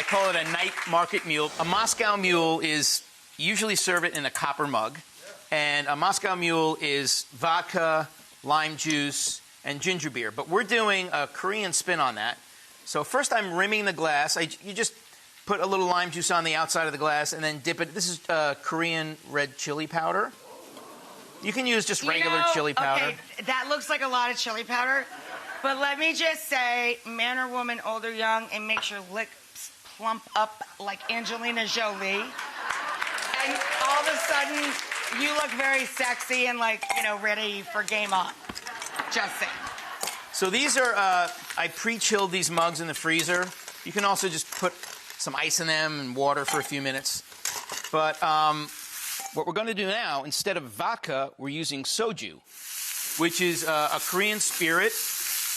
call it a night market mule. A Moscow mule is, usually serve it in a copper mug. And a Moscow mule is vodka, lime juice, and ginger beer. But we're doing a Korean spin on that. So first I'm rimming the glass. You just put a little lime juice on the outside of the glass and then dip it. This is Korean red chili powder. You can use just regular chili powder. Okay, that looks like a lot of chili powder. But let me just say, man or woman, old or young, and make your lips plump up like Angelina Jolie. And all of a sudden, you look very sexy and like, ready for game on. Just saying. So these are, I pre-chilled these mugs in the freezer. You can also just put some ice in them and water for a few minutes. But what we're going to do now, instead of vodka, we're using soju, which is a Korean spirit.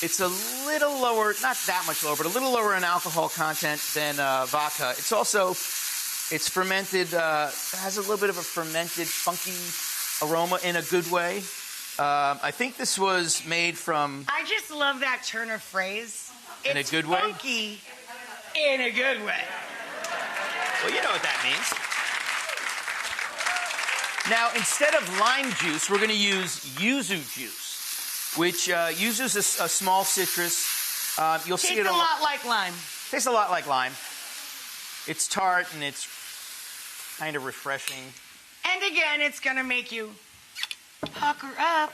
It's a little lower, not that much lower, but a little lower in alcohol content than vodka. It's also, it's fermented, has a little bit of a fermented, funky aroma in a good way. I think this was made from... I just love that turn of phrase. In a good way? It's funky in a good way. Well, you know what that means. Now, instead of lime juice, we're going to use yuzu juice, which yuzu is a small citrus. You'll see it Tastes a lot like lime. Tastes a lot like lime. It's tart and it's kind of refreshing. And again, it's going to make you pucker up.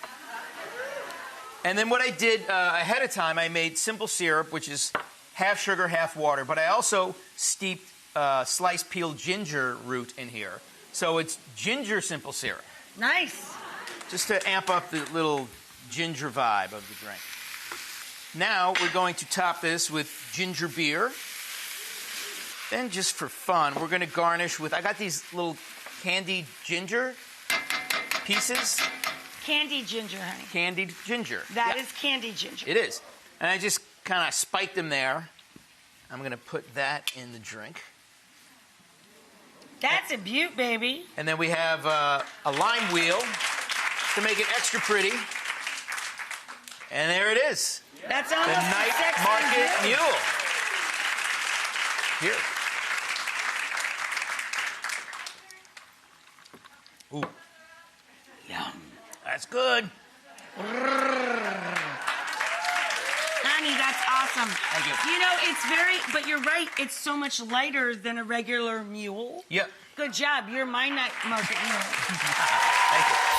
And then what I did ahead of time, I made simple syrup, which is half sugar, half water. But I also steeped sliced peeled ginger root in here. So it's ginger simple syrup. Nice. Just to amp up the little ginger vibe of the drink. Now we're going to top this with ginger beer. Then just for fun, we're going to garnish with, I got these little candied ginger pieces. Candied ginger, honey. Candied ginger. That is candied ginger. It is. And I just kind of spiked them there. I'm going to put that in the drink. That's a beaut, baby. And then we have a lime wheel to make it extra pretty. And there it is. That's almost the Night sexy Market Mule. Here. Ooh. Yum. That's good. Honey, that's awesome. Thank you. It's but you're right, it's so much lighter than a regular mule. Yep. Good job. You're my Night Market Mule. Thank you.